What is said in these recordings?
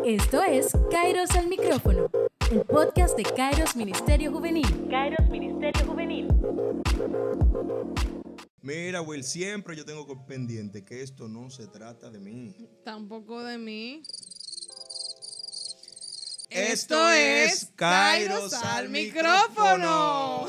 Esto es Kairos al micrófono, el podcast de Kairos Ministerio Juvenil. Kairos Ministerio Juvenil. Mira, Will, siempre yo tengo pendiente que esto no se trata de mí. Tampoco de mí. Esto es Kairos al micrófono.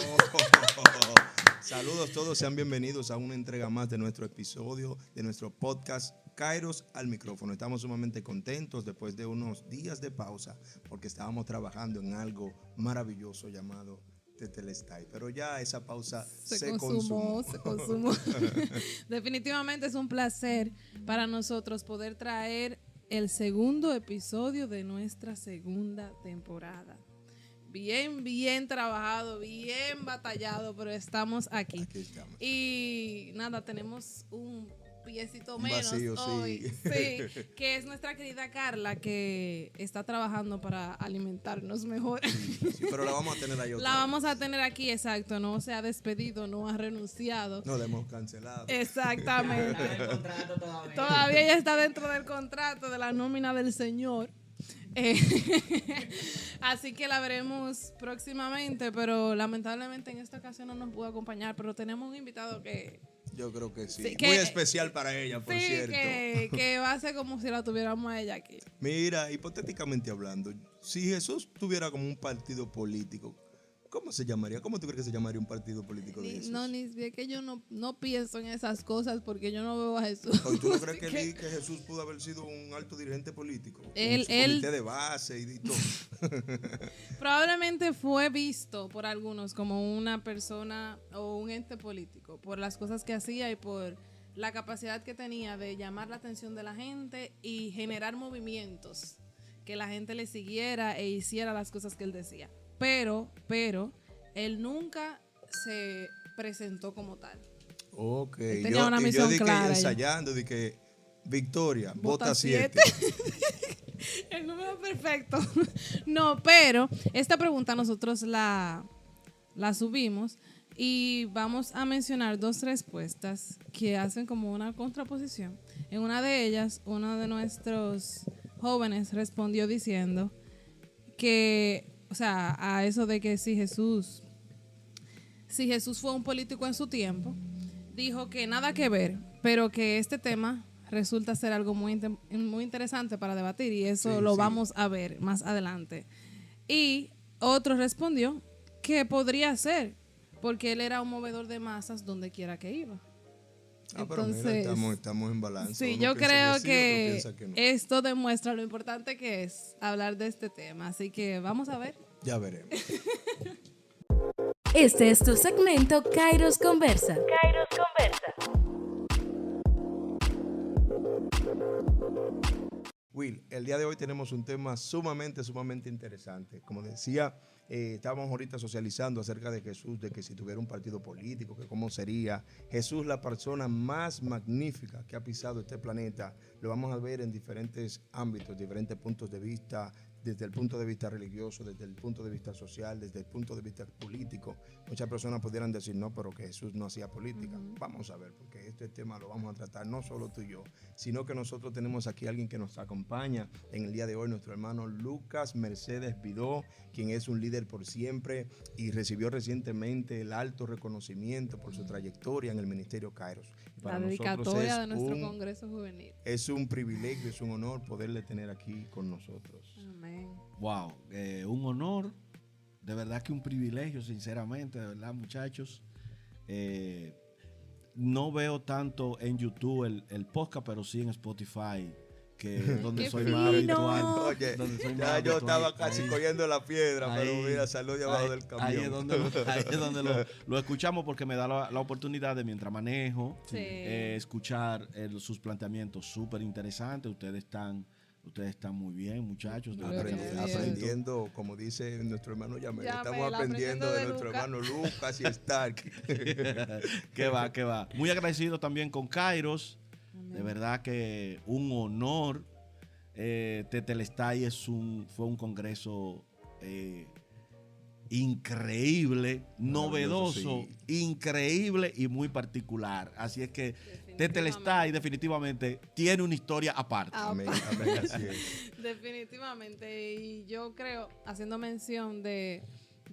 Saludos todos, sean bienvenidos a una entrega más de nuestro episodio, de nuestro podcast Kairos al micrófono. Estamos sumamente contentos después de unos días de pausa porque estábamos trabajando en algo maravilloso llamado Tetelestai, pero ya esa pausa se consumó. Definitivamente es un placer para nosotros poder traer el segundo episodio de nuestra segunda temporada. Bien trabajado, bien batallado, pero estamos aquí. Aquí estamos. Y nada, tenemos un piecito menos vacío, hoy, sí. que es nuestra querida Carla, que está trabajando para alimentarnos mejor. Sí, pero la vamos a tener ahí otra La vez. vamos a tener aquí, exacto, no se ha despedido, no ha renunciado. No la hemos cancelado. Exactamente. Todavía ella está dentro del contrato de la nómina del señor. Así que la veremos próximamente, pero lamentablemente en esta ocasión no nos pudo acompañar, pero tenemos un invitado que... Yo creo que sí. Sí, Muy especial para ella, por sí, cierto. que va a ser como si la tuviéramos a ella aquí. Mira, hipotéticamente hablando, si Jesús tuviera como un partido político, ¿cómo se llamaría? ¿Cómo tú crees que se llamaría un partido político de Jesús? No, ni es que yo no pienso en esas cosas porque yo no veo a Jesús. ¿O tú no crees Así que Jesús pudo haber sido un alto dirigente político? Él- Con su comité de base y todo. Probablemente fue visto por algunos como una persona o un ente político por las cosas que hacía y por la capacidad que tenía de llamar la atención de la gente y generar movimientos que la gente le siguiera e hiciera las cosas que él decía. Pero él nunca se presentó como tal. Ok. Él tenía una misión yo di que clara. ensayando, di que Victoria, vota 7. El número perfecto. No, pero esta pregunta nosotros la subimos y vamos a mencionar dos respuestas que hacen como una contraposición. En una de ellas, uno de nuestros jóvenes respondió diciendo que, o sea, a eso de que si Jesús fue un político en su tiempo, dijo que nada que ver, pero que este tema resulta ser algo muy interesante para debatir y eso lo vamos a ver más adelante. Y otro respondió que podría ser, porque él era un movedor de masas donde quiera que iba. Pero mira, estamos en balance. Sí, Uno yo piensa creo sí, que otro piensa que no. esto demuestra lo importante que es hablar de este tema. Así que vamos a ver. Ya veremos. Este es tu segmento Kairos Conversa. Kairos Conversa. Will, el día de hoy tenemos un tema sumamente interesante. Como decía, estábamos ahorita socializando acerca de Jesús, de que si tuviera un partido político, que cómo sería. Jesús, la persona más magnífica que ha pisado este planeta. Lo vamos a ver en diferentes ámbitos, diferentes puntos de vista, desde el punto de vista religioso, desde el punto de vista social, desde el punto de vista político. Muchas personas pudieran decir, no, pero que Jesús no hacía política. Vamos a ver, porque este tema lo vamos a tratar no solo tú y yo, sino que nosotros tenemos aquí a alguien que nos acompaña en el día de hoy, nuestro hermano Lucas Mercedes Vidó, quien es un líder por siempre y recibió recientemente el alto reconocimiento por su trayectoria en el Ministerio Kairos. La dedicatoria de nuestro Congreso Juvenil. Es un privilegio, es un honor poderle tener aquí con nosotros. Amén. Wow, un honor, de verdad que un privilegio, sinceramente, de verdad, muchachos. No veo tanto en YouTube el podcast, pero sí en Spotify, que es donde soy más habitual. Oye, donde soy ya más yo habitual. estaba casi Ahí. cogiendo la piedra, pero Ahí, mira, salud de abajo del camión. Ahí es donde lo escuchamos porque me da la oportunidad de, mientras manejo, Sí. escuchar sus planteamientos súper interesantes. Ustedes están muy bien, muchachos. De verdad que los felicito. Aprendiendo, como dice nuestro hermano Yamel, estamos Yamel, aprendiendo de nuestro Lucas. hermano Lucas y Stark. Que va. Muy agradecido también con Kairos. De verdad que un honor. Tetelestai fue un congreso increíble, novedoso, sí. increíble y muy particular. Así es que Tetelestai definitivamente tiene una historia aparte. Amén, amén, así es. Definitivamente. Y yo creo, haciendo mención de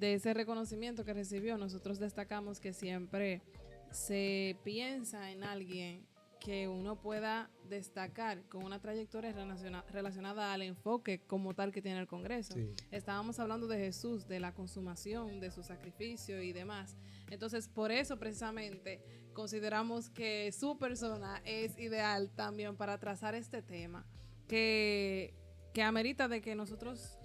ese reconocimiento que recibió, nosotros destacamos que siempre se piensa en alguien que uno pueda destacar con una trayectoria relacionada al enfoque como tal que tiene el Congreso. Sí. Estábamos hablando de Jesús, de la consumación, de su sacrificio y demás. Entonces, por eso precisamente consideramos que su persona es ideal también para trazar este tema, que amerita de que nosotros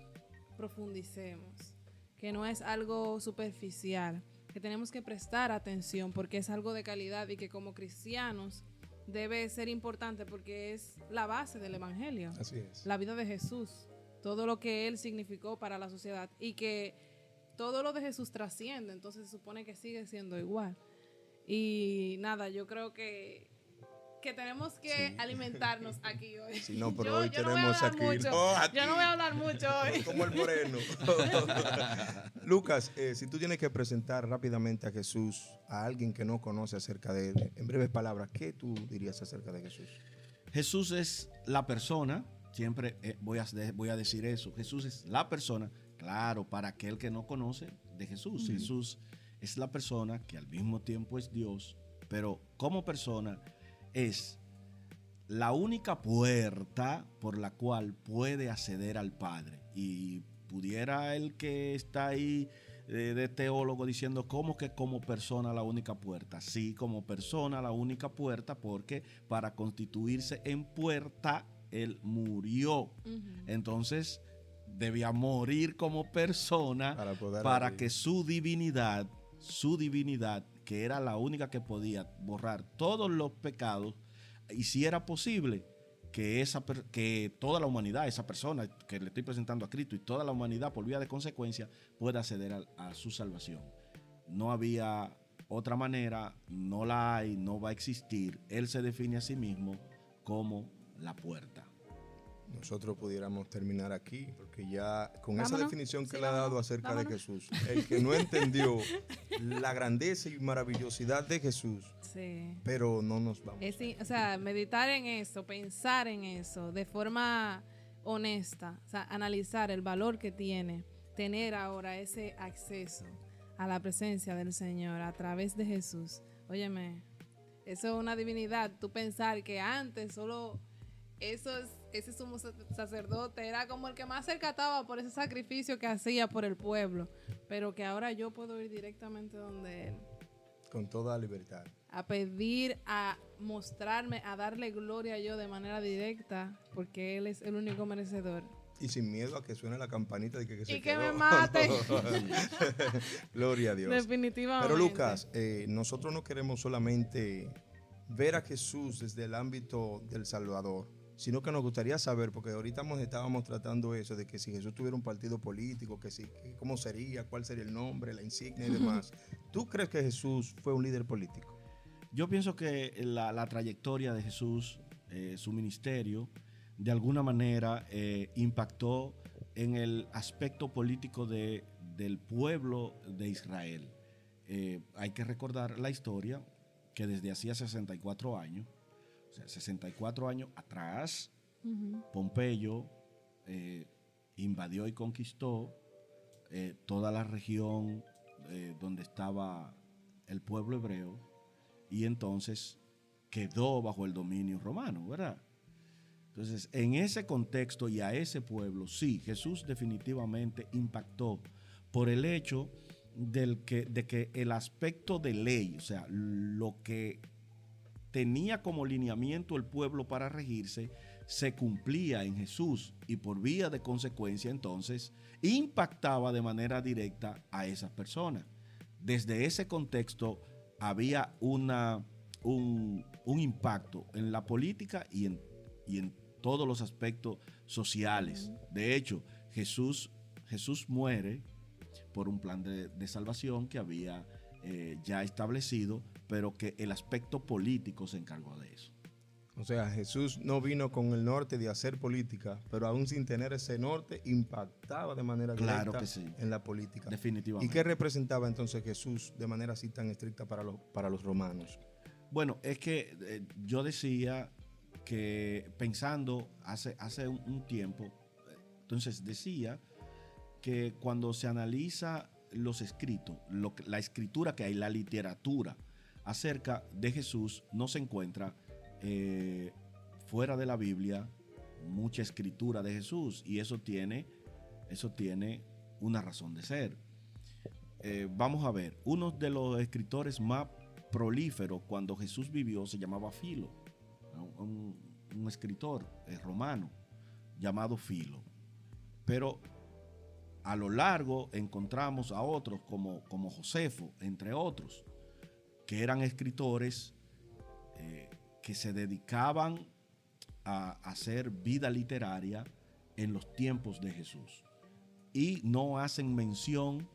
profundicemos, que no es algo superficial, que tenemos que prestar atención porque es algo de calidad y que como cristianos debe ser importante porque es la base del evangelio. Así es. La vida de Jesús, todo lo que él significó para la sociedad y que todo lo de Jesús trasciende, entonces se supone que sigue siendo igual. Y nada, yo creo que tenemos que alimentarnos aquí hoy. Sí, no, pero Yo hoy no voy a tenemos hablar aquí. mucho. No, aquí. Yo no voy a hablar mucho hoy. Como el moreno. Lucas, si tú tienes que presentar rápidamente a Jesús a alguien que no conoce acerca de él, en breves palabras, ¿qué tú dirías acerca de Jesús? Jesús es la persona, siempre voy a decir eso, Jesús es la persona, claro, para aquel que no conoce de Jesús. Jesús es la persona que al mismo tiempo es Dios, pero como persona es la única puerta por la cual puede acceder al Padre. Y pudiera el que está ahí de teólogo diciendo, ¿cómo que como persona la única puerta? Sí, como persona la única puerta, porque para constituirse en puerta, él murió. Entonces, debía morir como persona para que su divinidad, que era la única que podía borrar todos los pecados, hiciera posible que toda la humanidad, esa persona que le estoy presentando a Cristo y toda la humanidad por vía de consecuencia pueda acceder a su salvación. No había otra manera, no la hay, no va a existir. Él se define a sí mismo como la puerta. Nosotros pudiéramos terminar aquí, porque ya con Vámonos. esa definición que Sí, le ha dado vámonos. acerca Vámonos. de Jesús, el que no entendió la grandeza y maravillosidad de Jesús, Sí. pero no nos vamos. O sea, meditar en eso, pensar en eso de forma honesta, o sea, analizar el valor que tiene tener ahora ese acceso a la presencia del Señor a través de Jesús. Óyeme, eso es una divinidad. Tú pensar que antes solo ese sumo sacerdote era como el que más cerca estaba por ese sacrificio que hacía por el pueblo, pero que ahora yo puedo ir directamente donde Él. Con toda libertad. A pedir, a mostrarme, a darle gloria yo de manera directa, porque Él es el único merecedor. Y sin miedo a que suene la campanita de que se Y que quedó. me mate. Gloria a Dios. Definitivamente. Pero Lucas, nosotros no queremos solamente ver a Jesús desde el ámbito del Salvador, sino que nos gustaría saber, porque ahorita estábamos tratando eso, de que si Jesús tuviera un partido político, que cómo sería, cuál sería el nombre, la insignia y demás. ¿Tú crees que Jesús fue un líder político? Yo pienso que la trayectoria de Jesús, su ministerio, de alguna manera impactó en el aspecto político del pueblo de Israel. Hay que recordar la historia que desde hacía 64 años, o sea, 64 años atrás, Pompeyo invadió y conquistó toda la región donde estaba el pueblo hebreo y entonces quedó bajo el dominio romano, ¿verdad? Entonces, en ese contexto y a ese pueblo, sí, Jesús definitivamente impactó por el hecho de que el aspecto de ley, o sea, lo que tenía como lineamiento el pueblo para regirse, se cumplía en Jesús y por vía de consecuencia, entonces, impactaba de manera directa a esas personas. Desde ese contexto había un impacto en la política y en todos los aspectos sociales. De hecho, Jesús muere por un plan de salvación que había ya establecido, pero que el aspecto político se encargó de eso. O sea, Jesús no vino con el norte de hacer política, pero aún sin tener ese norte, impactaba de manera directa Claro que sí. en la política. Definitivamente. ¿Y qué representaba entonces Jesús de manera así tan estricta para los romanos? Bueno, es que yo decía que pensando hace un tiempo, entonces decía que cuando se analiza los escritos, la escritura que hay, la literatura acerca de Jesús, no se encuentra fuera de la Biblia mucha escritura de Jesús, y eso tiene una razón de ser. Vamos a ver, uno de los escritores más prolíferos cuando Jesús vivió se llamaba Filo, un escritor romano llamado Filo. Pero a lo largo encontramos a otros como Josefo, entre otros, que eran escritores que se dedicaban a hacer vida literaria en los tiempos de Jesús. Y no hacen mención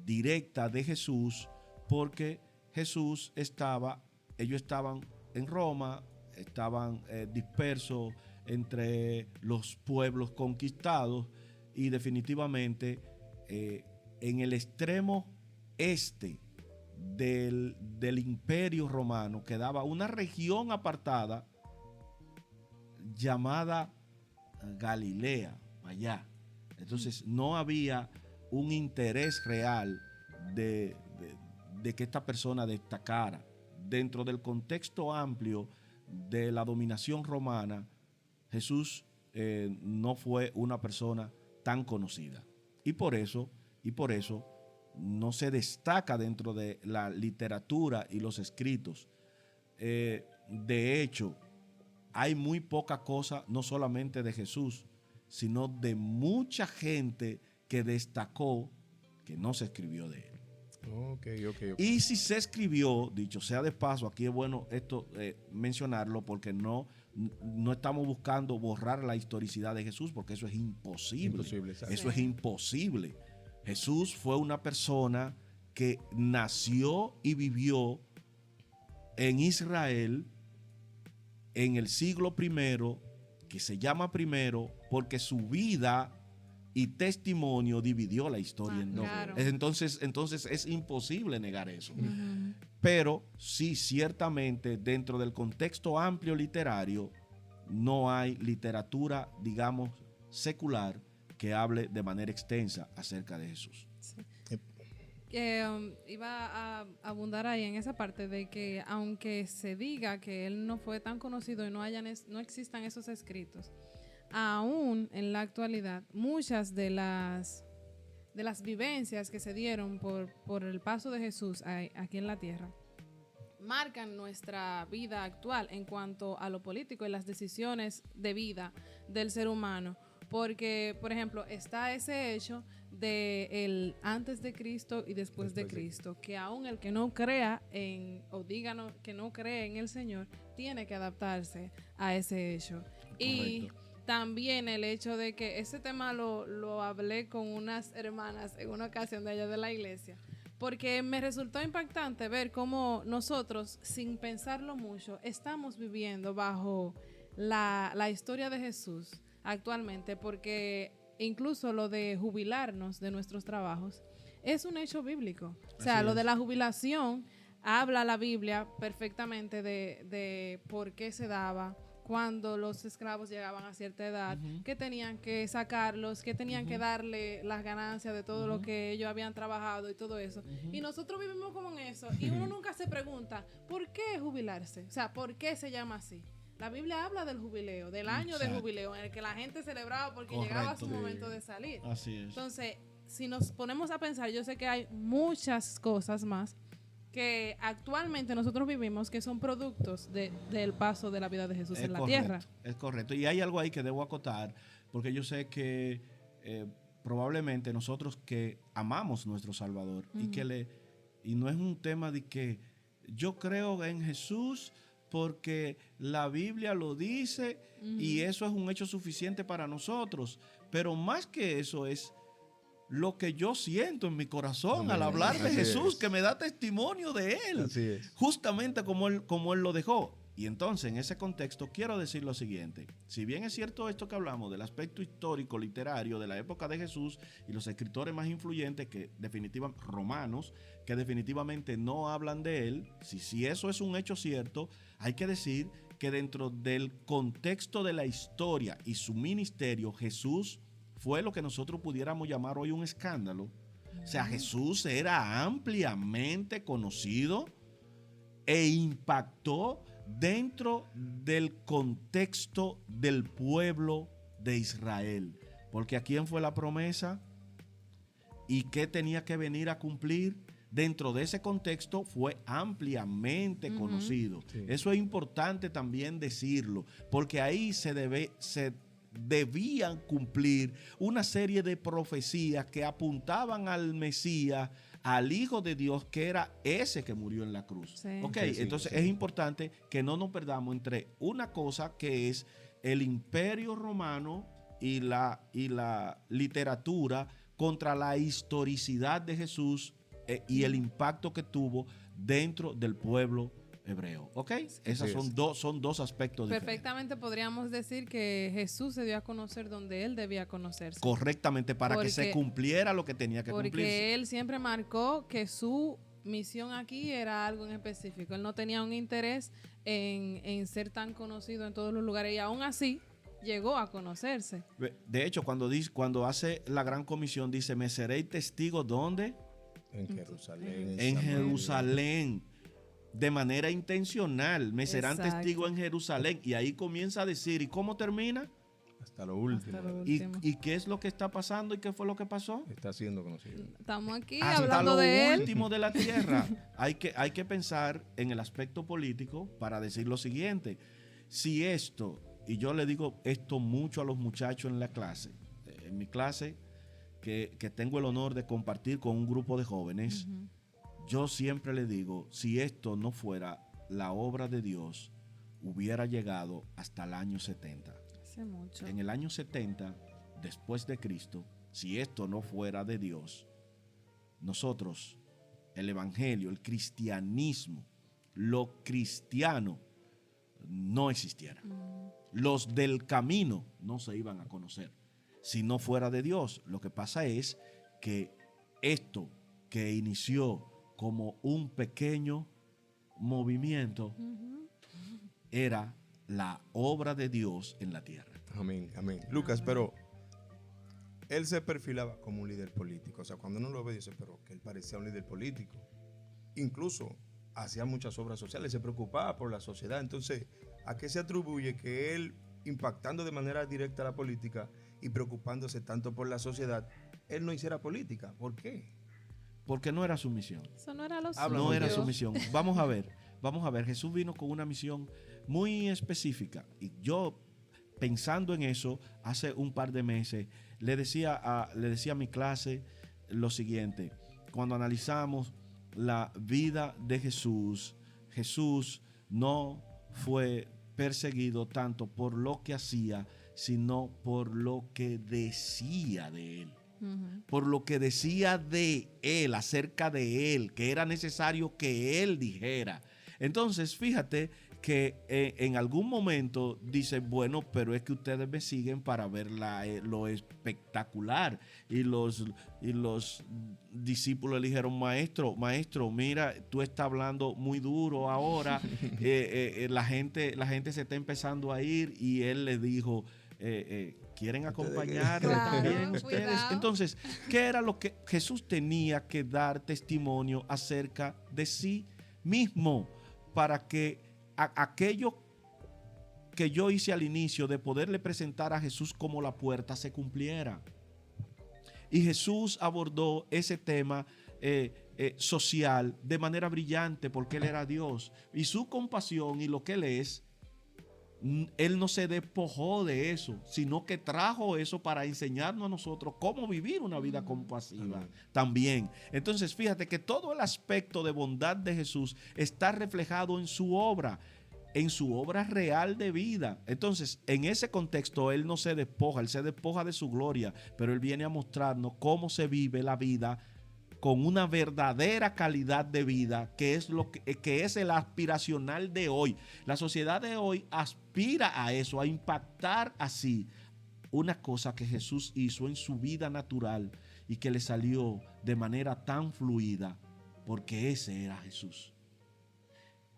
directa de Jesús porque ellos estaban en Roma, estaban dispersos entre los pueblos conquistados, y definitivamente en el extremo este del imperio romano quedaba una región apartada llamada Galilea, allá. Entonces no había un interés real de que esta persona destacara. Dentro del contexto amplio de la dominación romana, Jesús no fue una persona tan conocida. Y por eso no se destaca dentro de la literatura y los escritos. De hecho, hay muy poca cosa, no solamente de Jesús, sino de mucha gente que destacó que no se escribió de él. Okay. Y si se escribió, dicho sea de paso, aquí es bueno esto mencionarlo, porque no estamos buscando borrar la historicidad de Jesús, porque eso es imposible. Eso es imposible. Jesús fue una persona que nació y vivió en Israel en el siglo I, que se llama primero porque su vida y testimonio dividió la historia en dos. Claro. Entonces es imposible negar eso. Uh-huh. Pero sí, ciertamente, dentro del contexto amplio literario, no hay literatura, digamos, secular que hable de manera extensa acerca de Jesús. Sí. Iba a abundar ahí en esa parte de que aunque se diga que él no fue tan conocido y no existan esos escritos, aún en la actualidad muchas de las vivencias que se dieron por el paso de Jesús aquí en la tierra marcan nuestra vida actual en cuanto a lo político y las decisiones de vida del ser humano. Porque, por ejemplo, está ese hecho de el antes de Cristo y después de Cristo, que aún el que no crea o diga que no cree en el Señor, tiene que adaptarse a ese hecho. Correcto. Y también el hecho de que ese tema lo hablé con unas hermanas en una ocasión de allá de la iglesia, porque me resultó impactante ver cómo nosotros, sin pensarlo mucho, estamos viviendo bajo la historia de Jesús actualmente, porque incluso lo de jubilarnos de nuestros trabajos es un hecho bíblico. O sea, lo de la jubilación habla la Biblia perfectamente de por qué se daba cuando los esclavos llegaban a cierta edad, uh-huh, que tenían que sacarlos, que tenían, uh-huh, que darle las ganancias de todo, uh-huh, lo que ellos habían trabajado y todo eso. Uh-huh. Y nosotros vivimos como en eso. Y uno nunca se pregunta, ¿por qué jubilarse? O sea, ¿por qué se llama así? La Biblia habla del jubileo, del año, exacto, de jubileo, en el que la gente celebraba porque, correcto, llegaba su momento de salir. Así es. Entonces, si nos ponemos a pensar, yo sé que hay muchas cosas más que actualmente nosotros vivimos que son productos del paso de la vida de Jesús en la tierra. Es correcto. Y hay algo ahí que debo acotar, porque yo sé que probablemente nosotros que amamos nuestro Salvador, uh-huh, y no es un tema de que yo creo en Jesús porque la Biblia lo dice, uh-huh, y eso es un hecho suficiente para nosotros. Pero más que eso es lo que yo siento en mi corazón al hablar de Jesús, que me da testimonio de Él. Justamente como él lo dejó. Y entonces, en ese contexto, quiero decir lo siguiente. Si bien es cierto esto que hablamos del aspecto histórico, literario de la época de Jesús y los escritores más influyentes romanos, que definitivamente no hablan de él, si eso es un hecho cierto, hay que decir que dentro del contexto de la historia y su ministerio, Jesús fue lo que nosotros pudiéramos llamar hoy un escándalo. O sea, Jesús era ampliamente conocido e impactó dentro del contexto del pueblo de Israel. Porque ¿a quién fue la promesa? ¿Y qué tenía que venir a cumplir? Dentro de ese contexto fue ampliamente conocido. Sí. Eso es importante también decirlo, porque ahí se debían cumplir una serie de profecías que apuntaban al Mesías, al Hijo de Dios, que era ese que murió en la cruz. Sí. Okay, sí, entonces es importante que no nos perdamos entre una cosa que es el Imperio Romano y la literatura contra la historicidad de Jesús y el impacto que tuvo dentro del pueblo hebreo. ¿Ok? Esos son dos aspectos diferentes. Perfectamente podríamos decir que Jesús se dio a conocer donde él debía conocerse. Correctamente, para que se cumpliera lo que tenía que cumplirse. Porque él siempre marcó que su misión aquí era algo en específico. Él no tenía un interés en ser tan conocido en todos los lugares y aún así llegó a conocerse. De hecho, cuando hace la gran comisión, dice, me seréis testigo, ¿dónde? En Jerusalén. En Jerusalén. De manera intencional, me serán testigos en Jerusalén. Y ahí comienza a decir, ¿y cómo termina? Hasta lo último. ¿Y qué es lo que está pasando y qué fue lo que pasó? Está siendo conocido. Estamos aquí hasta hablando de él. Hasta lo último de la tierra. Hay que pensar en el aspecto político para decir lo siguiente. Si esto, y yo le digo esto mucho a los muchachos en la clase, en mi clase, que tengo el honor de compartir con un grupo de jóvenes, yo siempre le digo, si esto no fuera la obra de Dios, hubiera llegado hasta el año 70. Hace mucho. En el año 70, después de Cristo, si esto no fuera de Dios, nosotros, el evangelio, el cristianismo, lo cristiano, no existiera. Los del camino no se iban a conocer. Si no fuera de Dios, lo que pasa es que esto que inició como un pequeño movimiento era la obra de Dios en la tierra. Amén, amén. Lucas, pero él se perfilaba como un líder político. O sea, cuando uno lo ve, dice, pero que él parecía un líder político. Incluso hacía muchas obras sociales, se preocupaba por la sociedad. Entonces, ¿a qué se atribuye que él, impactando de manera directa a la política y preocupándose tanto por la sociedad, él no hiciera política? ¿Por qué? Porque no era su misión. Eso no era lo suyo. No era su misión. Vamos a ver. Jesús vino con una misión muy específica. Y yo, pensando en eso, hace un par de meses, le decía a mi clase lo siguiente. Cuando analizamos la vida de Jesús, Jesús no fue perseguido tanto por lo que hacía, sino por lo que decía de él. Por lo que decía de él, acerca de él, que era necesario que él dijera. Entonces, fíjate que en algún momento dice, bueno, pero es que ustedes me siguen para ver lo espectacular. Y los discípulos le dijeron, maestro, mira, tú estás hablando muy duro ahora. La gente se está empezando a ir. Y él le dijo, ¿quieren acompañarle también ustedes? Cuidado. Entonces, ¿qué era lo que Jesús tenía que dar testimonio acerca de sí mismo? Para que aquello que yo hice al inicio de poderle presentar a Jesús como la puerta se cumpliera. Y Jesús abordó ese tema social de manera brillante porque Él era Dios. Y su compasión y lo que Él es, Él no se despojó de eso, sino que trajo eso para enseñarnos a nosotros cómo vivir una vida compasiva también. Entonces, fíjate que todo el aspecto de bondad de Jesús está reflejado en su obra real de vida. Entonces, en ese contexto, Él no se despoja, Él se despoja de su gloria, pero Él viene a mostrarnos cómo se vive la vida con una verdadera calidad de vida, que es que es el aspiracional de hoy. La sociedad de hoy aspira a eso, a impactar así una cosa que Jesús hizo en su vida natural y que le salió de manera tan fluida, porque ese era Jesús.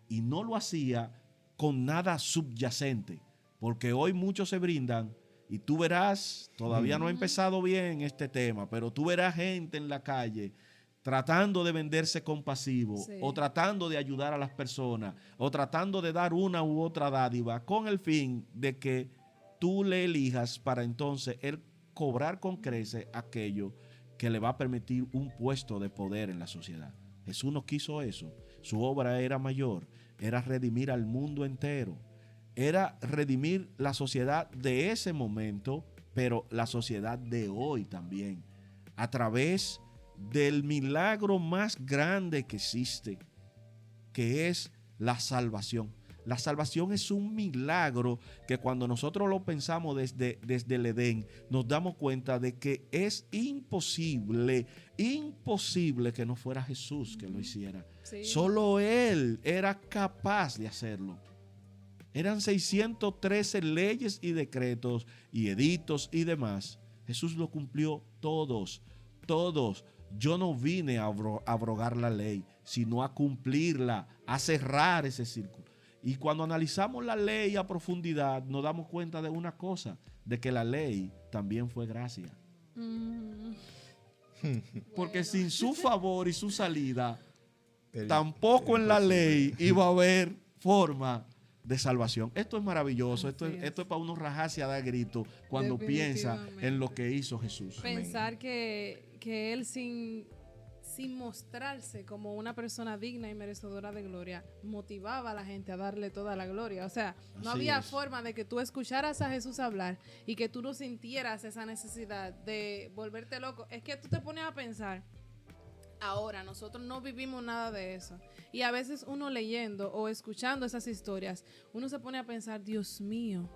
Y no lo hacía con nada subyacente, porque hoy muchos se brindan, y tú verás, todavía no ha empezado bien este tema, pero tú verás gente en la calle tratando de venderse compasivo, Sí. o tratando de ayudar a las personas, o tratando de dar una u otra dádiva, con el fin de que tú le elijas para entonces él cobrar con creces aquello que le va a permitir un puesto de poder en la sociedad. Jesús no quiso eso. Su obra era mayor, era redimir al mundo entero, era redimir la sociedad de ese momento, pero la sociedad de hoy también, a través del milagro más grande que existe, que es la salvación. La salvación es un milagro que cuando nosotros lo pensamos desde el Edén, nos damos cuenta de que es imposible que no fuera Jesús que lo hiciera. Sí. Solo Él era capaz de hacerlo. Eran 613 leyes y decretos y edictos y demás. Jesús lo cumplió todos. Yo no vine a abrogar la ley, sino a cumplirla, a cerrar ese círculo. Y cuando analizamos la ley a profundidad, nos damos cuenta de una cosa, de que la ley también fue gracia. Porque sin su favor y su salida, tampoco en la ley iba a haber forma de salvación. Esto es maravilloso, esto es para uno rajarse a dar grito cuando piensa en lo que hizo Jesús. Pensar que Él sin mostrarse como una persona digna y merecedora de gloria, motivaba a la gente a darle toda la gloria. O sea, no Así había es. forma de que tú escucharas a Jesús hablar y que tú no sintieras esa necesidad de volverte loco. Es que tú te pones a pensar, ahora nosotros no vivimos nada de eso. Y a veces uno leyendo o escuchando esas historias, uno se pone a pensar, Dios mío,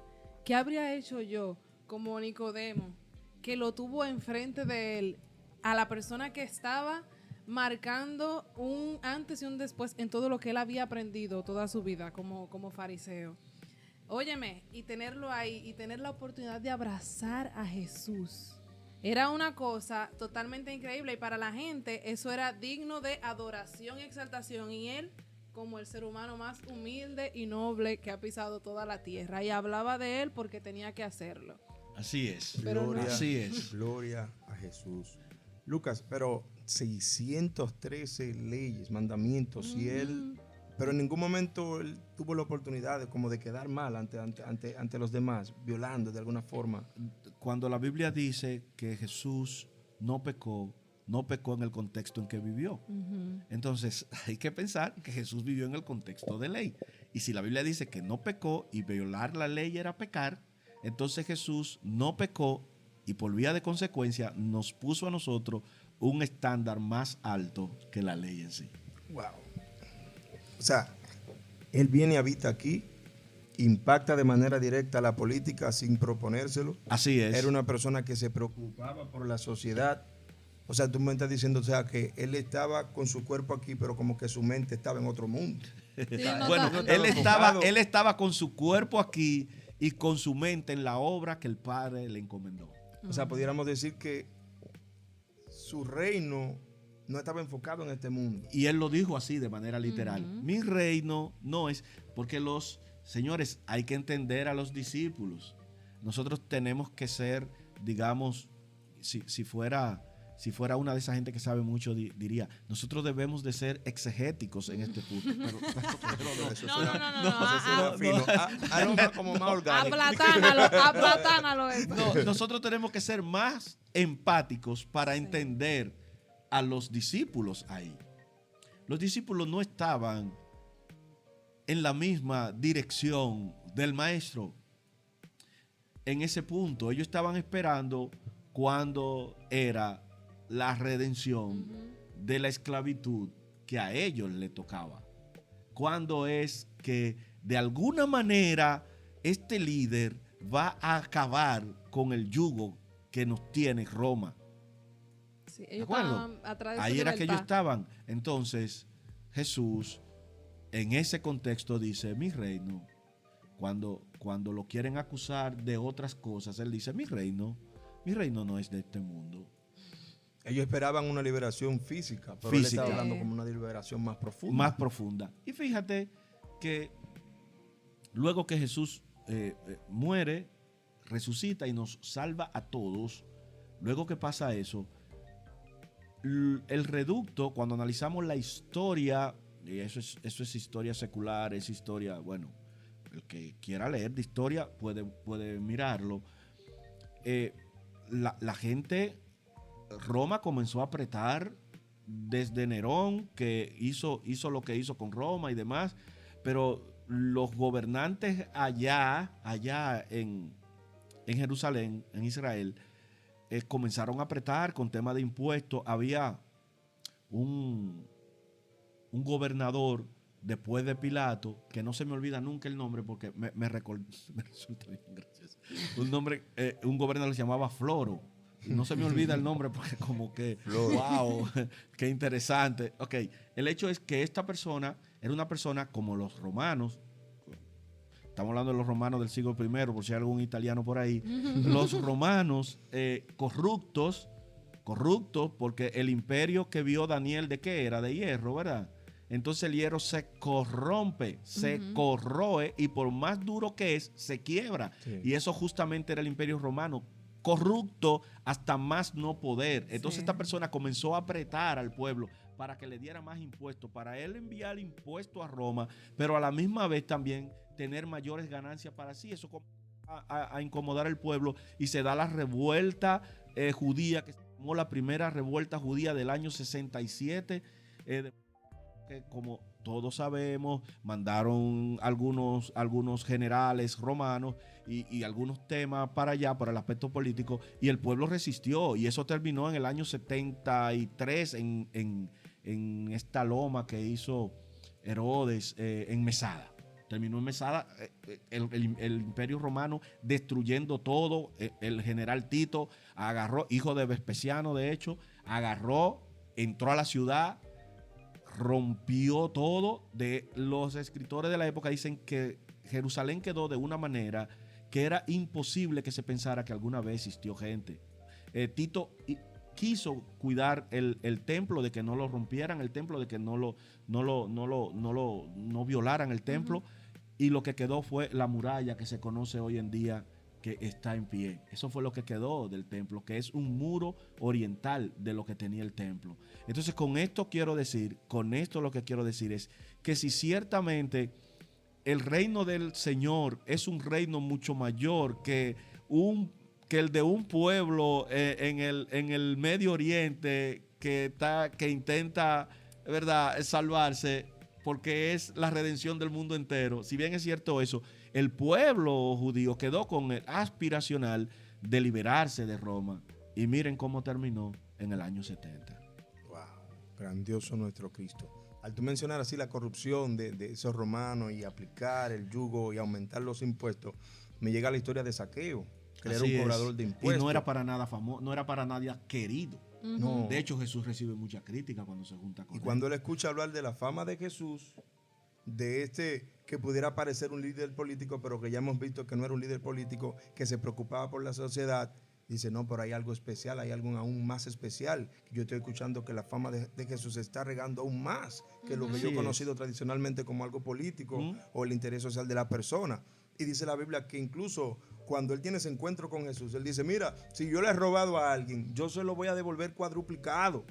¿qué habría hecho yo como Nicodemo, que lo tuvo enfrente de él, a la persona que estaba marcando un antes y un después en todo lo que él había aprendido toda su vida como fariseo? Óyeme, y tenerlo ahí y tener la oportunidad de abrazar a Jesús. Era una cosa totalmente increíble y para la gente eso era digno de adoración y exaltación, y él como el ser humano más humilde y noble que ha pisado toda la tierra, y hablaba de él porque tenía que hacerlo. Así es. Pero no. Así es. Gloria a Jesús. Lucas, pero 613 leyes, mandamientos, y él, pero en ningún momento él tuvo la oportunidad de quedar mal ante los demás, violando de alguna forma. Cuando la Biblia dice que Jesús no pecó en el contexto en que vivió. Entonces hay que pensar que Jesús vivió en el contexto de ley. Y si la Biblia dice que no pecó y violar la ley era pecar, entonces Jesús no pecó y por vía de consecuencia nos puso a nosotros un estándar más alto que la ley en sí. Wow. O sea, él viene y habita aquí, impacta de manera directa la política sin proponérselo. Así es. Era una persona que se preocupaba por la sociedad. O sea, tú me estás diciendo, o sea, que él estaba con su cuerpo aquí, pero como que su mente estaba en otro mundo. Bueno, no, él estaba con su cuerpo aquí y con su mente en la obra que el Padre le encomendó. O sea, pudiéramos decir que su reino no estaba enfocado en este mundo. Y él lo dijo así de manera literal. Mi reino no es, porque señores, hay que entender a los discípulos. Nosotros tenemos que ser, digamos, si fuera una de esas gente que sabe mucho, diría, nosotros debemos de ser exegéticos en este punto. Pero No. Como más orgánico. Aplatánalo esto. no, nosotros tenemos que ser más empáticos para entender a los discípulos ahí. Los discípulos no estaban en la misma dirección del maestro en ese punto. Ellos estaban esperando cuando era la redención de la esclavitud que a ellos le tocaba. Cuando es que de alguna manera este líder va a acabar con el yugo que nos tiene Roma. Sí, ¿De ellos acuerdo? estaban atrás de su Ahí era que ellos libertad. estaban. Entonces, Jesús, en ese contexto, dice, mi reino, cuando lo quieren acusar de otras cosas, él dice, mi reino no es de este mundo. Ellos esperaban una liberación física, pero él Física. estaba hablando como una liberación más profunda. Más profunda. Y fíjate que luego que Jesús muere, resucita y nos salva a todos, luego que pasa eso, el reducto, cuando analizamos la historia, y eso es historia secular, es historia, bueno, el que quiera leer de historia puede mirarlo. La gente, Roma comenzó a apretar desde Nerón, que hizo lo que hizo con Roma y demás, pero los gobernantes allá en Jerusalén, en Israel, comenzaron a apretar con tema de impuestos. Había un gobernador después de Pilato, que no se me olvida nunca el nombre porque me resulta bien gracioso. Un gobernador se llamaba Floro. Y no se me olvida el nombre porque como que, wow, qué interesante. Ok, el hecho es que esta persona era una persona como los romanos. Estamos hablando de los romanos del siglo I, por si hay algún italiano por ahí. Los romanos corruptos, porque el imperio que vio Daniel, ¿de qué era? De hierro, ¿verdad? Entonces el hierro se corrompe, se corroe y por más duro que es, se quiebra. Sí. Y eso justamente era el imperio romano, corrupto hasta más no poder. Entonces esta persona comenzó a apretar al pueblo para que le diera más impuestos, para él enviar impuestos a Roma, pero a la misma vez también tener mayores ganancias para sí. Eso a incomodar al pueblo y se da la revuelta judía, que se llamó la primera revuelta judía del año 67, que como todos sabemos, mandaron algunos generales romanos y algunos temas para allá, para el aspecto político, y el pueblo resistió, y eso terminó en el año 73 en esta loma que hizo Herodes en Mesada. Terminó en Mesada, el imperio romano destruyendo todo. El general Tito agarró, hijo de Vespasiano de hecho, entró a la ciudad, rompió todo. De los escritores de la época dicen que Jerusalén quedó de una manera que era imposible que se pensara que alguna vez existió gente. Tito quiso cuidar el templo, de que no lo rompieran el templo, de que no violaran el templo, y lo que quedó fue la muralla que se conoce hoy en día, que está en pie. Eso fue lo que quedó del templo, que es un muro oriental de lo que tenía el templo. Entonces con esto lo que quiero decir es que si ciertamente el reino del Señor es un reino mucho mayor que el de un pueblo en el Medio Oriente que intenta, ¿verdad?, salvarse, porque es la redención del mundo entero. Si bien es cierto eso, el pueblo judío quedó con el aspiracional de liberarse de Roma. Y miren cómo terminó en el año 70. Wow, grandioso nuestro Cristo. Al tú mencionar así la corrupción de esos romanos y aplicar el yugo y aumentar los impuestos, me llega la historia de Zaqueo, que era un cobrador de impuestos. Y no era para nada famoso, no era para nadie querido. No. De hecho, Jesús recibe mucha crítica cuando se junta con él. Y cuando él escucha hablar de la fama de Jesús, de que pudiera parecer un líder político, pero que ya hemos visto que no era un líder político, que se preocupaba por la sociedad, dice, no, pero hay algo especial, hay algo aún más especial. Yo estoy escuchando que la fama de Jesús se está regando aún más que lo que yo he conocido tradicionalmente como algo político o el interés social de la persona. Y dice la Biblia que incluso cuando él tiene ese encuentro con Jesús, él dice, mira, si yo le he robado a alguien, yo se lo voy a devolver cuadruplicado.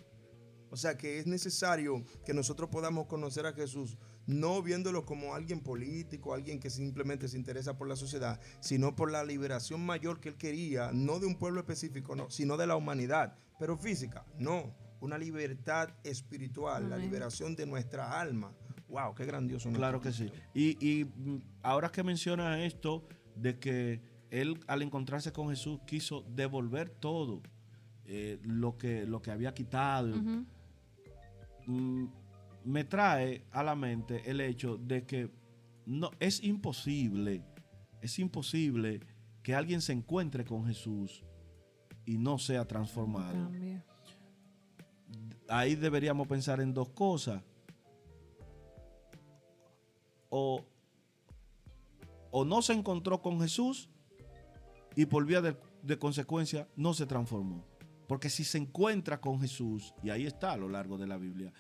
O sea que es necesario que nosotros podamos conocer a Jesús, no viéndolo como alguien político, alguien que simplemente se interesa por la sociedad, sino por la liberación mayor que él quería, no de un pueblo específico, no, sino de la humanidad, pero física, no, una libertad espiritual, la liberación de nuestra alma. Wow, qué grandioso. Claro que sí. Y ahora que menciona esto de que él al encontrarse con Jesús quiso devolver todo lo que había quitado. Me trae a la mente el hecho de que no, es imposible que alguien se encuentre con Jesús y no sea transformado. ahí deberíamos pensar en dos cosas. O no se encontró con Jesús y por vía de consecuencia no se transformó. Porque si se encuentra con Jesús, y ahí está a lo largo de la Biblia,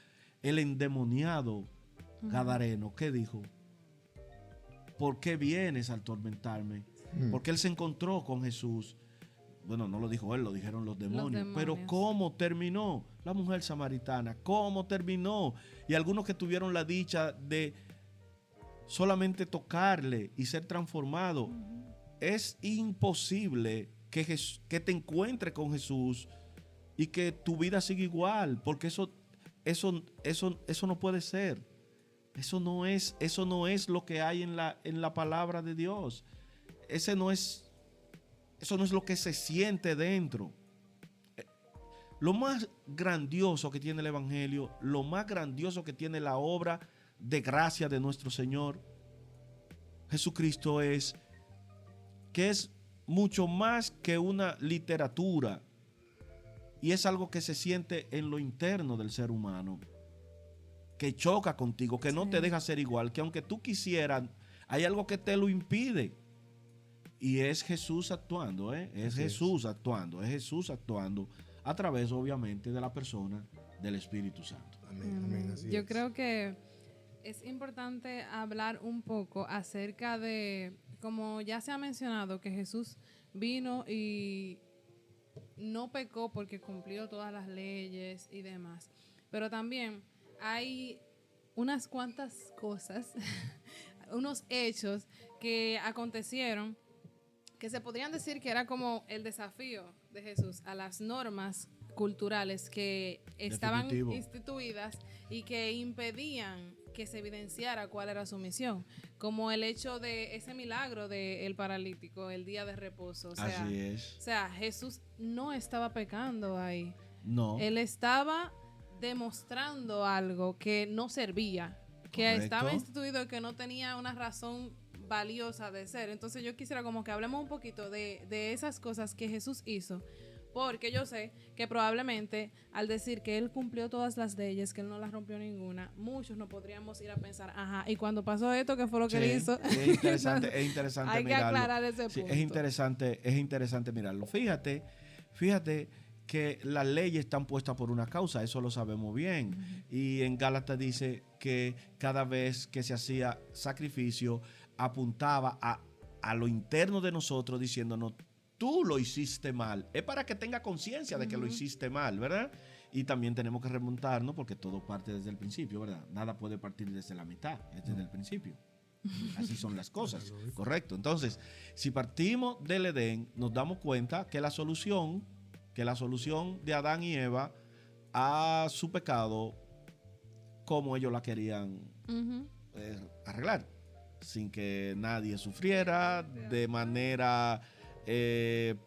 el endemoniado gadareno, ¿qué dijo? ¿Por qué vienes a atormentarme? Porque él se encontró con Jesús. Bueno, no lo dijo él, lo dijeron los demonios. Pero ¿cómo terminó? La mujer samaritana, ¿cómo terminó? Y algunos que tuvieron la dicha de solamente tocarle y ser transformado. Es imposible que te encuentres con Jesús y que tu vida siga igual, porque eso no puede ser. Eso no es lo que hay en la palabra de Dios. Eso no es lo que se siente dentro. Lo más grandioso que tiene el Evangelio, lo más grandioso que tiene la obra de gracia de nuestro Señor Jesucristo es que es mucho más que una literatura, y es algo que se siente en lo interno del ser humano, que choca contigo, que no te deja ser igual, que aunque tú quisieras, hay algo que te lo impide. Y es Jesús actuando, es Jesús actuando a través, obviamente, de la persona del Espíritu Santo. Amén, amén, así Yo es. creo que es importante hablar un poco acerca de, como ya se ha mencionado, que Jesús vino y no pecó porque cumplió todas las leyes y demás. Pero también hay unas cuantas cosas, unos hechos que acontecieron que se podrían decir que era como el desafío de Jesús a las normas culturales que estaban Definitivo. instituidas y que impedían que se evidenciara cuál era su misión, como el hecho de ese milagro del paralítico, el día de reposo. Así es. O sea, Jesús no estaba pecando ahí. No. Él estaba demostrando algo que no servía, que Correcto. estaba instituido y que no tenía una razón valiosa de ser. Entonces yo quisiera como que hablemos un poquito de esas cosas que Jesús hizo, porque yo sé que probablemente al decir que Él cumplió todas las leyes, que Él no las rompió ninguna, muchos no podríamos ir a pensar, ajá, y cuando pasó esto, ¿qué fue lo que Él hizo? Es interesante Hay que mirarlo. aclarar ese Sí, punto. es interesante mirarlo. Fíjate que las leyes están puestas por una causa, eso lo sabemos bien. Y en Gálatas dice que cada vez que se hacía sacrificio, apuntaba a lo interno de nosotros diciéndonos, tú lo hiciste mal. Es para que tenga conciencia de que lo hiciste mal, ¿verdad? Y también tenemos que remontarnos porque todo parte desde el principio, ¿verdad? Nada puede partir desde la mitad, es desde el principio. Así son las cosas, correcto. Entonces, si partimos del Edén, nos damos cuenta que la solución de Adán y Eva a su pecado, como ellos la querían arreglar, sin que nadie sufriera, de manera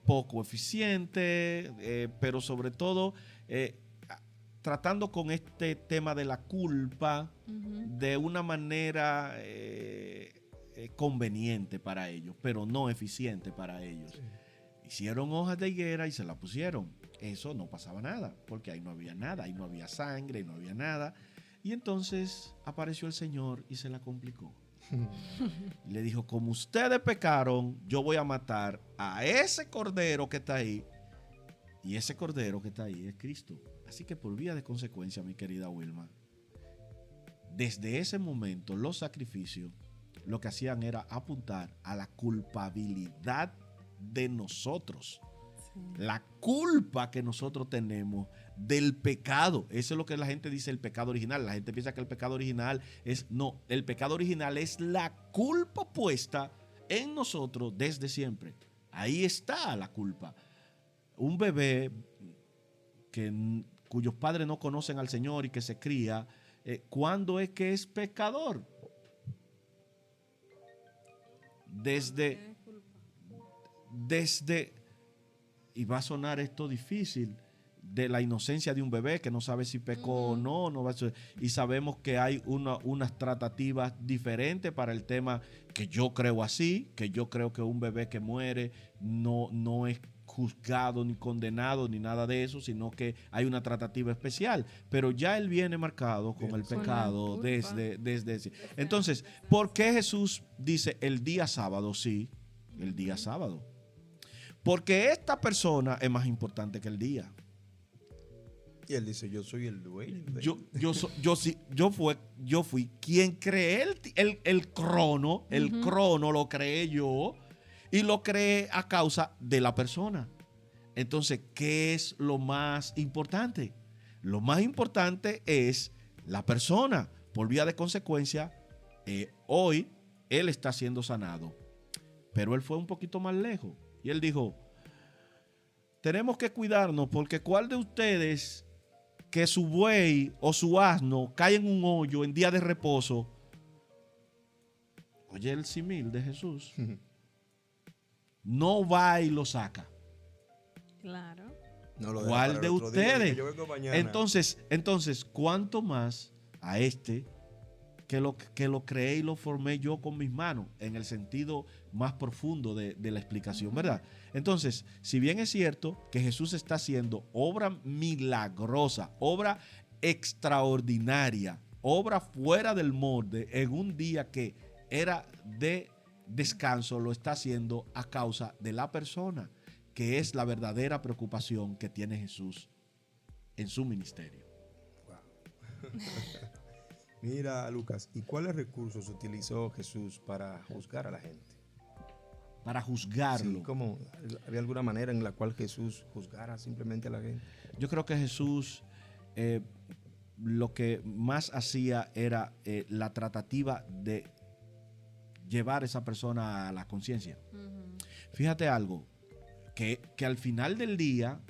poco eficiente, pero sobre todo tratando con este tema de la culpa de una manera conveniente para ellos, pero no eficiente para ellos. Sí. Hicieron hojas de higuera y se la pusieron. Eso no pasaba nada, porque ahí no había nada, ahí no había sangre, ahí no había nada. Y entonces apareció el Señor y se la complicó. Y le dijo, como ustedes pecaron, yo voy a matar a ese cordero que está ahí. Y ese cordero que está ahí es Cristo. Así que por vía de consecuencia, mi querida Wilma, desde ese momento los sacrificios lo que hacían era apuntar a la culpabilidad de nosotros. Sí. La culpa que nosotros tenemos del pecado. Eso es lo que la gente dice, el pecado original. La gente piensa que el pecado original es... No, el pecado original es la culpa puesta en nosotros desde siempre. Ahí está la culpa. Un bebé cuyos padres no conocen al Señor y que se cría, ¿cuándo es que es pecador? Desde, y va a sonar esto difícil, de la inocencia de un bebé que no sabe si pecó o no va a ser, y sabemos que hay unas tratativas diferentes para el tema, que yo creo así, que yo creo que un bebé que muere no es juzgado, ni condenado, ni nada de eso, sino que hay una tratativa especial. Pero ya él viene marcado con el pecado desde ese. Entonces, ¿por qué Jesús dice el día sábado? Sí, el día sábado. Porque esta persona es más importante que el día. Y él dice, yo soy el dueño. Yo fui quien creé el crono. El crono lo creé yo y lo creé a causa de la persona. Entonces, ¿qué es lo más importante? Lo más importante es la persona. Por vía de consecuencia, hoy él está siendo sanado. Pero él fue un poquito más lejos. Y él dijo, tenemos que cuidarnos porque ¿cuál de ustedes que su buey o su asno cae en un hoyo en día de reposo? Oye el símil de Jesús. No va y lo saca. Claro. No lo ¿Cuál de ustedes? Yo vengo mañana. Entonces, ¿cuánto más a este que lo creé y lo formé yo con mis manos? En el sentido más profundo de la explicación, ¿verdad? Entonces, si bien es cierto que Jesús está haciendo obra milagrosa, obra extraordinaria, obra fuera del molde, en un día que era de descanso, lo está haciendo a causa de la persona, que es la verdadera preocupación que tiene Jesús en su ministerio. Wow. Mira, Lucas, ¿y cuáles recursos utilizó Jesús para juzgar a la gente? Para juzgarlo. Sí, ¿cómo? ¿Había alguna manera en la cual Jesús juzgara simplemente a la gente? Yo creo que Jesús lo que más hacía era la tratativa de llevar a esa persona a la conciencia. Fíjate algo, que al final del día,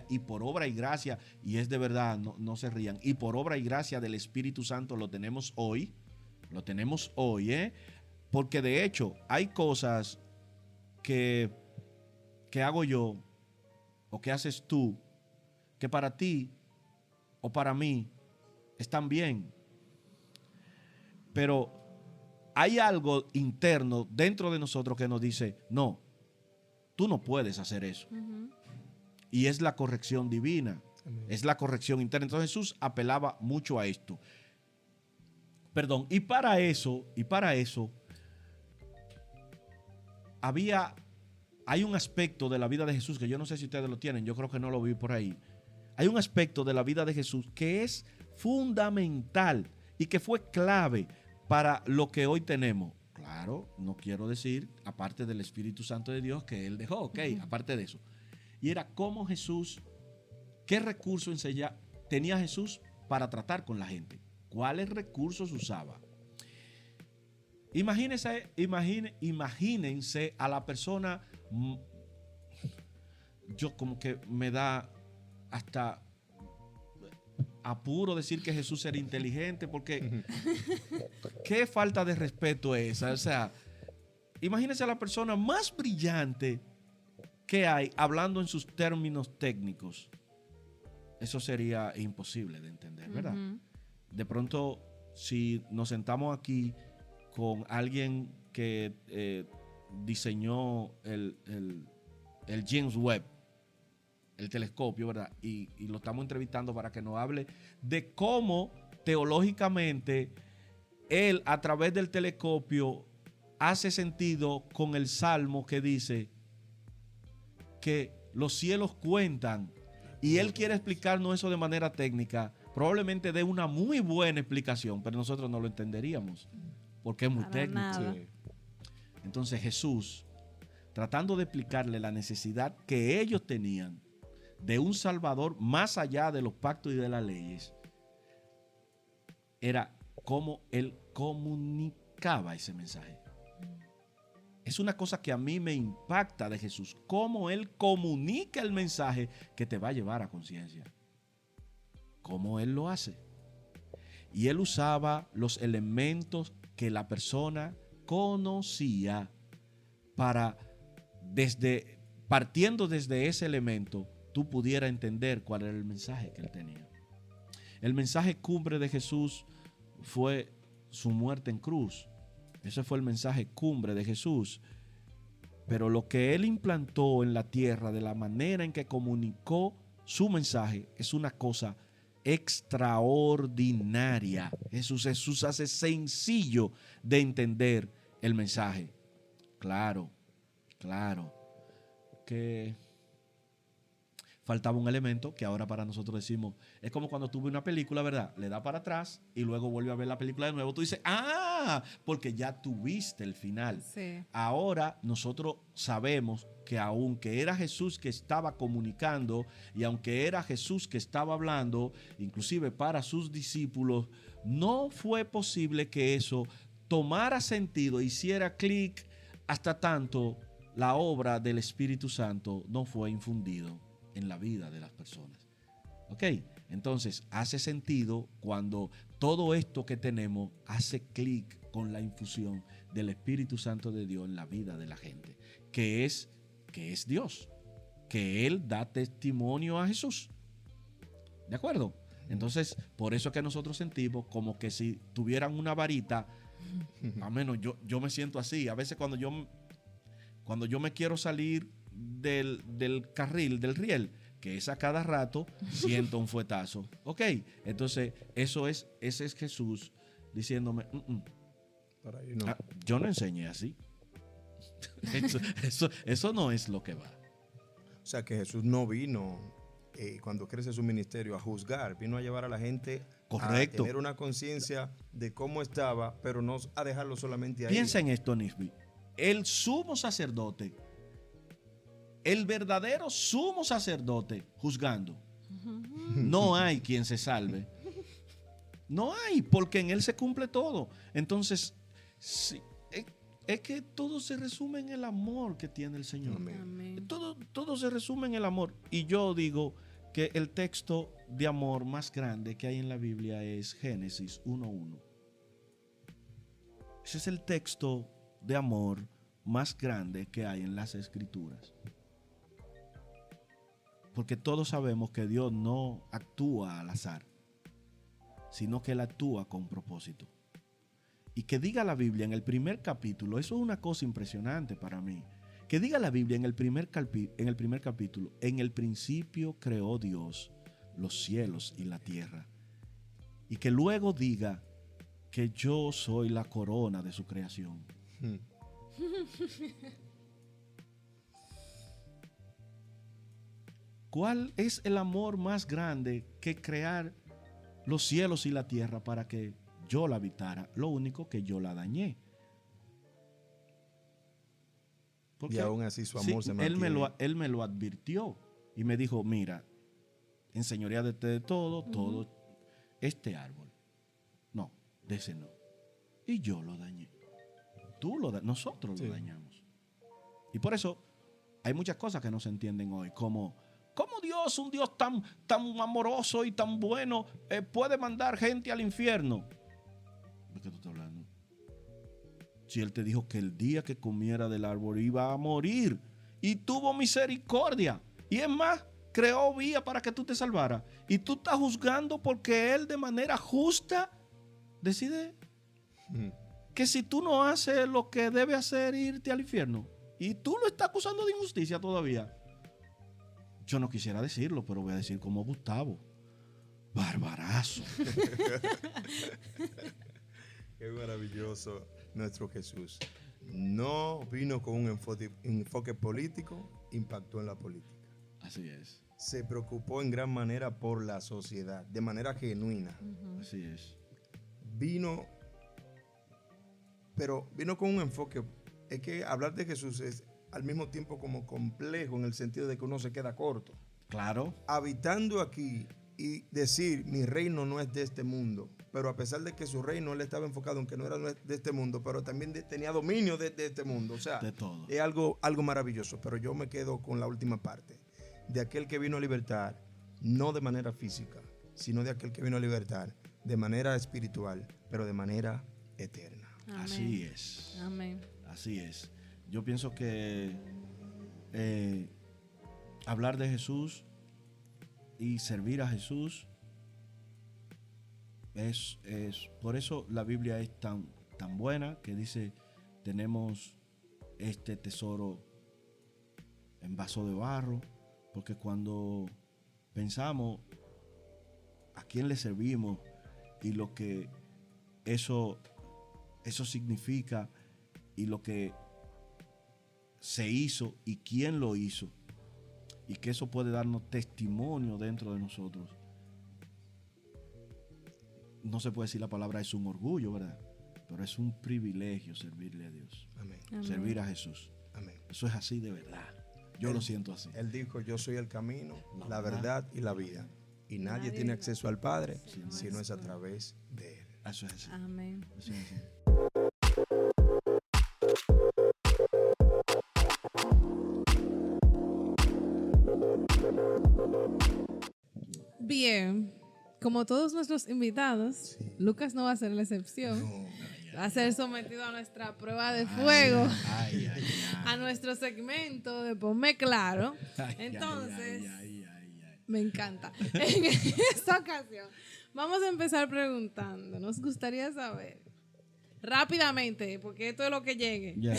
y por obra y gracia, y es de verdad, no se rían, y por obra y gracia del Espíritu Santo lo tenemos hoy, porque de hecho hay cosas que hago yo o que haces tú que para ti o para mí están bien, pero hay algo interno dentro de nosotros que nos dice, no, tú no puedes hacer eso. Y es la corrección divina. Amén. Es la corrección interna. Entonces Jesús apelaba mucho a esto. Perdón. Y para eso, hay un aspecto de la vida de Jesús que yo no sé si ustedes lo tienen, yo creo que no lo vi por ahí. Hay un aspecto de la vida de Jesús que es fundamental y que fue clave para lo que hoy tenemos. Claro, no quiero decir, aparte del Espíritu Santo de Dios que Él dejó, ok, aparte de eso. Y era cómo Jesús, qué recursos tenía Jesús para tratar con la gente. ¿Cuáles recursos usaba? Imagínense a la persona, yo como que me da hasta apuro decir que Jesús era inteligente, porque qué falta de respeto es esa. O sea, imagínense a la persona más brillante que hay hablando en sus términos técnicos. Eso sería imposible de entender, ¿verdad? De pronto, si nos sentamos aquí con alguien que diseñó el James Webb, el telescopio, ¿verdad? Y lo estamos entrevistando para que nos hable de cómo teológicamente él a través del telescopio hace sentido con el salmo que dice que los cielos cuentan, y él quiere explicarnos eso de manera técnica. Probablemente dé una muy buena explicación, pero nosotros no lo entenderíamos porque es muy técnico. Sí. Entonces Jesús, tratando de explicarle la necesidad que ellos tenían de un Salvador más allá de los pactos y de las leyes, era cómo él comunicaba ese mensaje. Es una cosa que a mí me impacta de Jesús, cómo él comunica el mensaje que te va a llevar a conciencia. Cómo él lo hace. Y él usaba los elementos que la persona conocía para, partiendo desde ese elemento, tú pudieras entender cuál era el mensaje que él tenía. El mensaje cumbre de Jesús fue su muerte en cruz. Ese fue el mensaje cumbre de Jesús. Pero lo que él implantó en la tierra, de la manera en que comunicó su mensaje, es una cosa extraordinaria. Jesús hace sencillo de entender el mensaje. Claro, que faltaba un elemento que ahora para nosotros decimos, es como cuando tú ves una película, ¿verdad? Le da para atrás y luego vuelve a ver la película de nuevo. Tú dices, porque ya tuviste el final. Sí. Ahora nosotros sabemos que aunque era Jesús que estaba comunicando y aunque era Jesús que estaba hablando, inclusive para sus discípulos, no fue posible que eso tomara sentido, hiciera clic, hasta tanto la obra del Espíritu Santo no fue infundido en la vida de las personas. ¿Ok? Entonces, hace sentido cuando todo esto que tenemos hace clic con la infusión del Espíritu Santo de Dios en la vida de la gente, que es Dios, que Él da testimonio a Jesús. ¿De acuerdo? Entonces, por eso es que nosotros sentimos como que si tuvieran una varita, al menos yo me siento así. A veces cuando yo me quiero salir del carril, del riel, que es a cada rato, siento un fuetazo. Ok, entonces ese es Jesús diciéndome, Por ahí no. yo no enseñé así. Eso no es lo que va. O sea que Jesús no vino cuando crece su ministerio a juzgar, vino a llevar a la gente Correcto. a tener una conciencia de cómo estaba, pero no a dejarlo solamente ahí. Piensa en esto, Nisby. El sumo sacerdote, el verdadero sumo sacerdote juzgando. No hay quien se salve. No hay, porque en él se cumple todo. Entonces, sí, es que todo se resume en el amor que tiene el Señor. Amén. Todo se resume en el amor. Y yo digo que el texto de amor más grande que hay en la Biblia es Génesis 1:1. Ese es el texto de amor más grande que hay en las Escrituras. Porque todos sabemos que Dios no actúa al azar, sino que Él actúa con propósito. Y que diga la Biblia en el primer capítulo, eso es una cosa impresionante para mí. Que diga la Biblia en el primer capítulo, en el principio creó Dios los cielos y la tierra. Y que luego diga que yo soy la corona de su creación. ¿Cuál es el amor más grande que crear los cielos y la tierra para que yo la habitara? Lo único que yo la dañé. Porque Y aún así su amor se mantiene. él me lo advirtió y me dijo, mira, enseñoreate de todo este árbol. No, de ese no. Y yo lo dañé. Nosotros lo dañamos. Y por eso hay muchas cosas que no se entienden hoy, como ¿cómo Dios, un Dios tan amoroso y tan bueno, puede mandar gente al infierno? ¿De qué tú estás hablando? Si Él te dijo que el día que comiera del árbol iba a morir y tuvo misericordia. Y es más, creó vía para que tú te salvaras. Y tú estás juzgando porque Él de manera justa decide que si tú no haces lo que debe hacer, irte al infierno. Y tú lo estás acusando de injusticia todavía. Yo no quisiera decirlo, pero voy a decir como Gustavo. Barbarazo. Qué maravilloso nuestro Jesús. No vino con un enfoque político, impactó en la política. Así es. Se preocupó en gran manera por la sociedad, de manera genuina. Así es. Vino con un enfoque. Es que hablar de Jesús es al mismo tiempo como complejo en el sentido de que uno se queda corto. Claro. Habitando aquí y decir, mi reino no es de este mundo, pero a pesar de que su reino él estaba enfocado en que no era de este mundo, pero también tenía dominio de este mundo. O sea, de todo. Es algo maravilloso, pero yo me quedo con la última parte, de aquel que vino a libertar, no de manera física, sino de aquel que vino a libertar de manera espiritual, pero de manera eterna. Amén. Así es. Amén. Así es. Yo pienso que hablar de Jesús y servir a Jesús es por eso la Biblia es tan buena, que dice tenemos este tesoro en vaso de barro, porque cuando pensamos a quién le servimos y lo que eso significa y lo que se hizo y quién lo hizo, y que eso puede darnos testimonio dentro de nosotros, no se puede decir la palabra es un orgullo, ¿verdad? Pero es un privilegio servirle a Dios. Amén. Amén. Servir a Jesús. Amén. Eso es así de verdad. Yo lo siento así. Él dijo, yo soy el camino, la verdad y la vida. Y nadie tiene acceso al Padre si no es a través de Él. Eso es así. Amén. Eso es así. Bien, como todos nuestros invitados, Lucas no va a ser la excepción. Va a ser sometido a nuestra prueba de fuego, Ay, ay, a nuestro segmento de Ponme Claro. ay. Entonces, Ay. me encanta. En esta ocasión, vamos a empezar preguntando. Nos gustaría saber, rápidamente, porque esto es lo que llegue. Ya.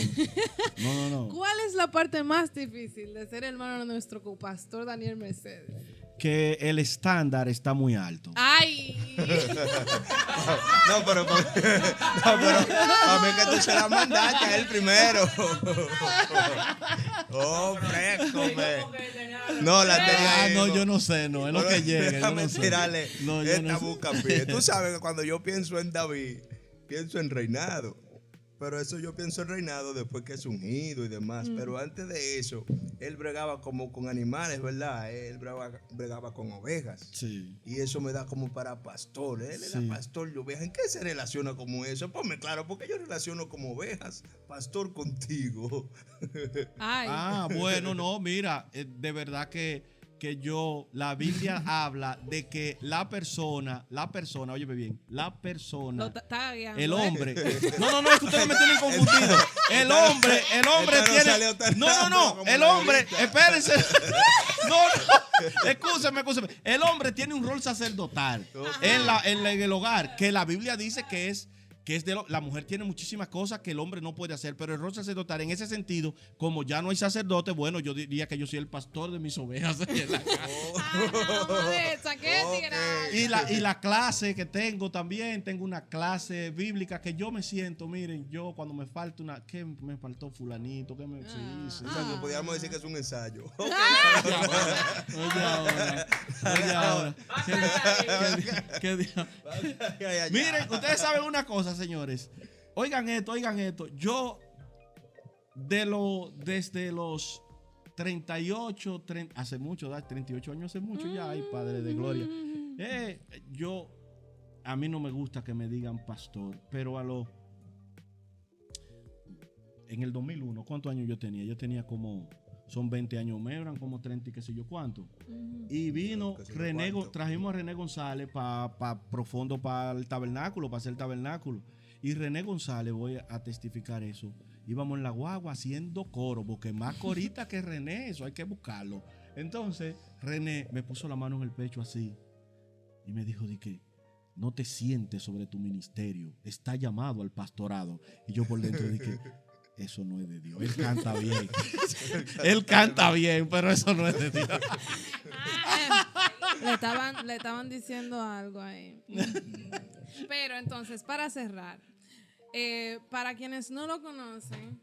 No. ¿Cuál es la parte más difícil de ser hermano de nuestro copastor Daniel Mercedes? Que el estándar está muy alto. ¡Ay! No, pero a mí que tú se la mandaste a él primero. Oh, frescome. No, la tenía ahí, No, yo no sé, no, es lo que llega. Déjame Yo no sé. tirarle No, yo esta no sé. buscapié. Tú sabes que cuando yo pienso en David, pienso en reinado. Pero eso yo pienso en reinado después que es ungido y demás. Pero antes de eso, él bregaba como con animales, ¿verdad? Él bregaba con ovejas. Sí. Y eso me da como para pastor. Él Sí. era pastor de ovejas. ¿En qué se relaciona como eso? Ponme claro, porque yo relaciono como ovejas, pastor contigo. ¡Ay! Ah, bueno, no, mira, de verdad que la Biblia habla de que la persona, óyeme bien, la persona, Lo está guiando, el ¿eh? hombre, no, es que ustedes me tienen confundido. El hombre Esta no tiene, salió tan no, rápido como el la hombre, ahorita. espérense, escúcheme, el hombre tiene un rol sacerdotal en el hogar, que la Biblia dice que es la mujer tiene muchísimas cosas que el hombre no puede hacer, pero el rol sacerdotal en ese sentido, como ya no hay sacerdote, bueno, yo diría que yo soy el pastor de mis ovejas en la casa. Y la clase que tengo también, tengo una clase bíblica que yo me siento, miren, yo cuando me falta que me faltó fulanito, que me... Sí. O sea, que podríamos decir que es un ensayo. Oye ahora. ¿Qué día? Miren, ustedes saben una cosa, señores. Oigan esto. Yo, desde los 38, hace mucho, 38 años hace mucho ya, ay, Padre de Gloria. A mí no me gusta que me digan pastor, pero en el 2001, ¿cuántos años yo tenía? Yo tenía son 20 años menos, eran como 30 y qué sé yo cuánto. Y vino trajimos a René González profundo para el tabernáculo, para hacer el tabernáculo. Y René González, voy a testificar eso, íbamos en la guagua haciendo coro, porque más corita que René, eso hay que buscarlo. Entonces, René me puso la mano en el pecho así y me dijo, di que no te sientes sobre tu ministerio, está llamado al pastorado. Y yo por dentro dije, eso no es de Dios. Él canta bien. Él canta bien, pero eso no es de Dios. Le estaban diciendo algo ahí. Pero entonces, para cerrar, para quienes no lo conocen,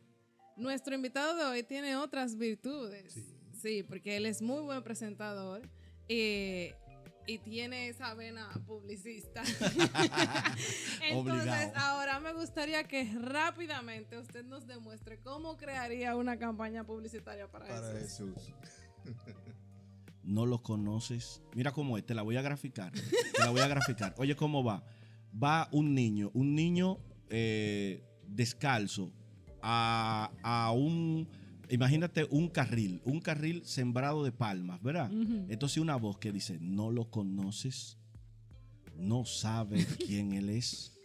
nuestro invitado de hoy tiene otras virtudes. Sí, porque él es muy buen presentador y tiene esa vena publicista. Entonces, Obligado. ahora me gustaría que rápidamente usted nos demuestre cómo crearía una campaña publicitaria para Jesús. No lo conoces. Mira cómo es, te la voy a graficar. Oye, ¿cómo va? Va un niño descalzo a imagínate un carril sembrado de palmas, ¿verdad? Entonces una voz que dice, no lo conoces, no sabes quién él es.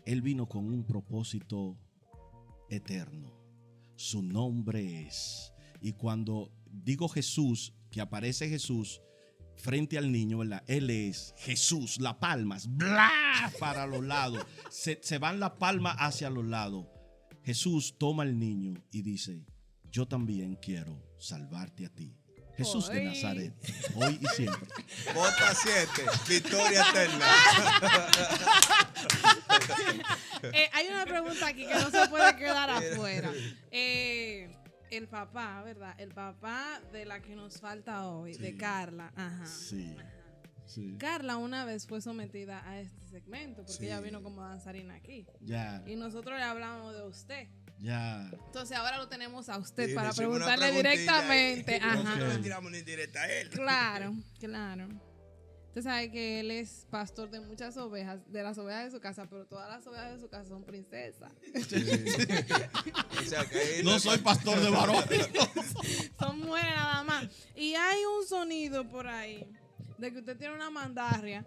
Él vino con un propósito eterno. Su nombre es. Y cuando digo Jesús, que aparece Jesús frente al niño, ¿verdad? Él es Jesús, las palmas, ¡bla! Para los lados. Se van las palmas hacia los lados. Jesús toma al niño y dice, yo también quiero salvarte a ti. Jesús de Hoy. Nazaret, hoy y siempre. Vota 7, victoria eterna. Hay una pregunta aquí que no se puede quedar afuera. El papá, ¿verdad? El papá de la que nos falta hoy, Sí. de Carla. Ajá. Sí, sí. Carla una vez fue sometida a este segmento porque Sí. ella vino como danzarina aquí. Ya, Y nosotros le hablamos de usted. ya. Entonces ahora lo tenemos a usted Sí, para le hicimos una preguntarle preguntilla directamente. ahí. Ajá. Nosotros le tiramos una indirecta a él. Claro, claro. Usted sabe que él es pastor de muchas ovejas, de las ovejas de su casa, pero todas las ovejas de su casa son princesas. O sea, que él No soy pastor de varones. Son mujeres nada más. Y hay un sonido por ahí de que usted tiene una mandarria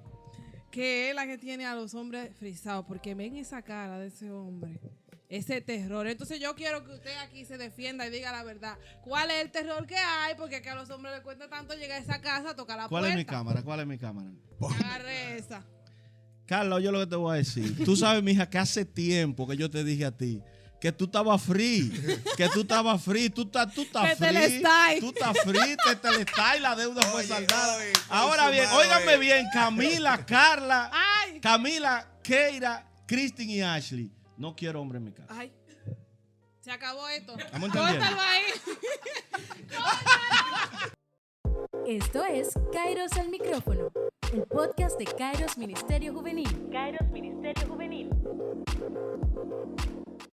que es la que tiene a los hombres frisados, porque ven esa cara de ese hombre, ese terror. Entonces yo quiero que usted aquí se defienda y diga la verdad. ¿Cuál es el terror que hay? Porque que a los hombres les cuesta tanto llegar a esa casa a tocar la ¿Cuál puerta. es mi cámara? ¿Cuál es mi cámara? Agarre esa. Carla, oye lo que te voy a decir. Tú sabes, mija, que hace tiempo que yo te dije a ti que tú estabas free, que tú estabas free, tú estás Que free, Telestai. tú estás free, te Telestai, la deuda fue Oye, saldada. oye, Ahora bien, consumado, óigame bien, Camila, Carla, Ay, Camila, Keira, Kristin y Ashley. No quiero hombre en mi casa. ay. Se acabó esto. ¿Estamos entendiendo? Córtalo ahí. Esto es Kairos al micrófono, el podcast de Kairos Ministerio Juvenil. Kairos Ministerio Juvenil.